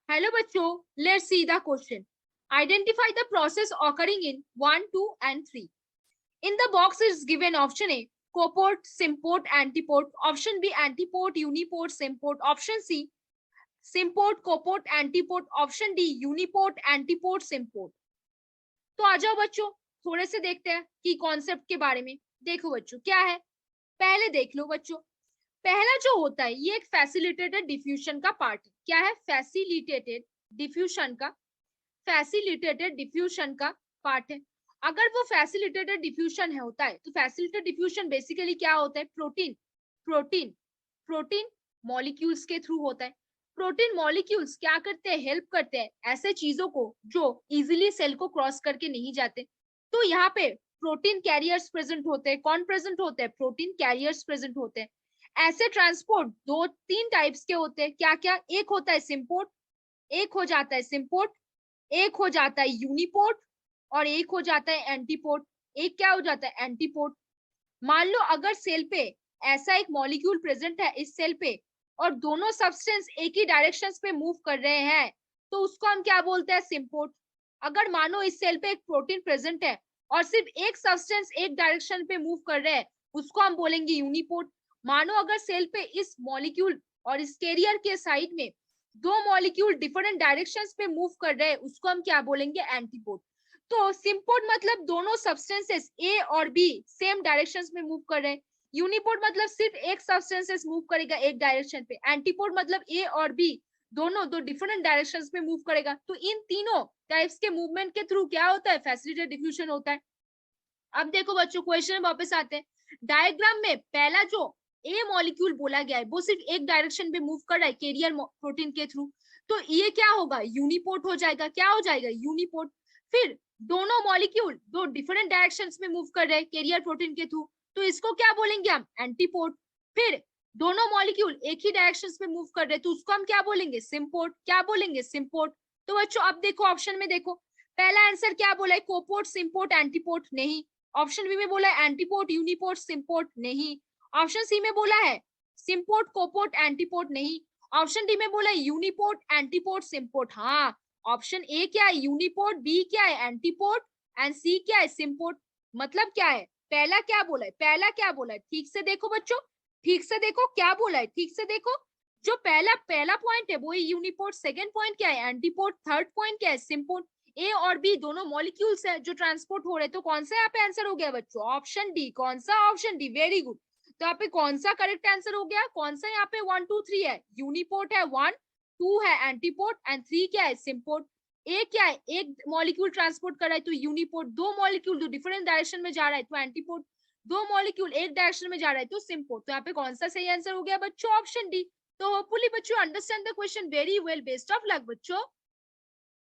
Hello बच्चों, let's see the question. Identify the process occurring in 1, 2 and 3. In the box is given option A, coport, symport, antiport, option B, antiport, uniport, symport, option C, symport, coport, antiport, option D, uniport, antiport, symport. तो आ जाओ बच्चों, थोड़े से देखते हैं कि concept के बारे में. देखो बच्चों क्या है, पहले देख लो बच्चों. पहला जो होता है ये एक फैसिलिटेटेड डिफ्यूजन का पार्ट है. क्या है? फैसिलिटेटेड डिफ्यूजन का, फैसिलिटेटेड डिफ्यूजन का पार्ट है. अगर वो फैसिलिटेटेड डिफ्यूजन है होता है तो फैसिलिटेटेड डिफ्यूजन बेसिकली क्या होता है? प्रोटीन प्रोटीन प्रोटीन मॉलिक्यूल्स के थ्रू होता है. प्रोटीन मॉलिक्यूल्स क्या करते हैं? हेल्प करते हैं ऐसे चीजों को जो इजिली सेल को क्रॉस करके नहीं जाते. तो यहाँ पे प्रोटीन कैरियर्स प्रेजेंट होते हैं. कौन प्रेजेंट होते हैं? प्रोटीन कैरियर्स प्रेजेंट होते हैं. ऐसे ट्रांसपोर्ट दो तीन टाइप्स के होते हैं. क्या क्या? एक होता है सिम्पोर्ट, एक हो जाता है सिम्पोर्ट, एक हो जाता है यूनिपोर्ट और एक हो जाता है एंटीपोर्ट. एक क्या हो जाता है? एंटीपोर्ट. मान लो अगर सेल पे ऐसा एक मॉलिक्यूल प्रेजेंट है इस सेल पे और दोनों सब्सटेंस एक ही डायरेक्शन पे मूव कर रहे हैं तो उसको हम क्या बोलते हैं? सिम्पोर्ट. अगर मानो इस सेल पे एक प्रोटीन प्रेजेंट है और सिर्फ एक सब्सटेंस एक डायरेक्शन पे मूव कर रहे हैं उसको हम बोलेंगे यूनिपोर्ट. मानो अगर सेल पे इस मॉलिक्यूल और इस कैरियर के साइड में दो मॉलिक्यूल डिफरेंट डायरेक्शंस पे मूव कर रहे हैं उसको हम क्या बोलेंगे? एंटीपोर्ट. तो सिम्पोर्ट मतलब दोनों सब्सटेंसेस ए और बी सेम डायरेक्शंस में मूव कर रहे हैं. यूनिपोर्ट मतलब सिर्फ एक सब्सटेंसेस मूव करेगा एक डायरेक्शन पे. एंटीपोर्ट मतलब ए और बी दोनों दो डिफरेंट डायरेक्शंस में मूव करेगा. तो इन तीनों टाइप्स के मूवमेंट के थ्रू क्या होता है? फैसिलिटेटेड डिफ्यूजन होता है. अब देखो बच्चों क्वेश्चन में वापस आते हैं. डायग्राम में पहला जो ए मॉलिक्यूल बोला गया है वो सिर्फ एक डायरेक्शन पे मूव कर रहा है कैरियर प्रोटीन के थ्रू. तो ये क्या होगा? यूनिपोर्ट हो जाएगा. क्या हो जाएगा? यूनिपोर्ट. फिर दोनों मॉलिक्यूल दो डिफरेंट डायरेक्शंस में मूव कर रहे हैं कैरियर प्रोटीन के थ्रू तो इसको क्या बोलेंगे हम? एंटीपोर्ट. फिर दोनों मॉलिक्यूल एक ही डायरेक्शंस में मूव कर रहे हैं तो उसको हम क्या बोलेंगे? सिम्पोर्ट. क्या बोलेंगे? सिम्पोर्ट. तो बच्चों अब देखो ऑप्शन में देखो पहला आंसर क्या बोला है? कोपोर्ट, सिम्पोर्ट, एंटीपोर्ट. नहीं. ऑप्शन बी में बोला है एंटीपोर्ट, यूनिपोर्ट, सिम्पोर्ट. नहीं. ऑप्शन सी में बोला है सिम्पोर्ट, कोपोर्ट, एंटीपोर्ट. नहीं. ऑप्शन डी में बोला है यूनिपोर्ट, एंटीपोर्ट, सिम्पोर्ट. हाँ, ऑप्शन ए क्या है? यूनिपोर्ट. बी क्या है? एंटीपोर्ट. एंड सी क्या है? सिम्पोर्ट. मतलब क्या है? पहला क्या बोला है? पहला क्या बोला है? ठीक से देखो बच्चों, ठीक से देखो क्या बोला है. ठीक से देखो जो पहला पहला पॉइंट है वो है यूनिपोर्ट. सेकंड पॉइंट क्या है? एंटीपोर्ट. थर्ड पॉइंट क्या है? सिम्पोर्ट. ए और बी दोनों मॉलिक्यूल्स है जो ट्रांसपोर्ट हो रहे हैं. तो कौन सा यहाँ पे आंसर हो गया बच्चों? Option D. कौन सा? Option D. Very good. तो यहाँ पे कौन सा करेक्ट आंसर हो गया? कौन सा? यहाँ पे 1 2 3 है. यूनिपोर्ट है 1, 2 है एंटीपोर्ट एंड 3 क्या है? सिम्पोर्ट. ए क्या है? एक मॉलिक्यूल ट्रांसपोर्ट कर रहा है तो यूनिपोर्ट. दो मॉलिक्यूल दो डिफरेंट डायरेक्शन में जा रहा है तो एंटीपोर्ट. दो मॉलिक्यूल एक डायरेक्शन में जा रहा है तो सिम्पोर्ट. तो यहाँ पे कौन सा सही आंसर हो गया बच्चों? Option D. तो होपफुली बच्चों understand the question very well. Best of luck बच्चों.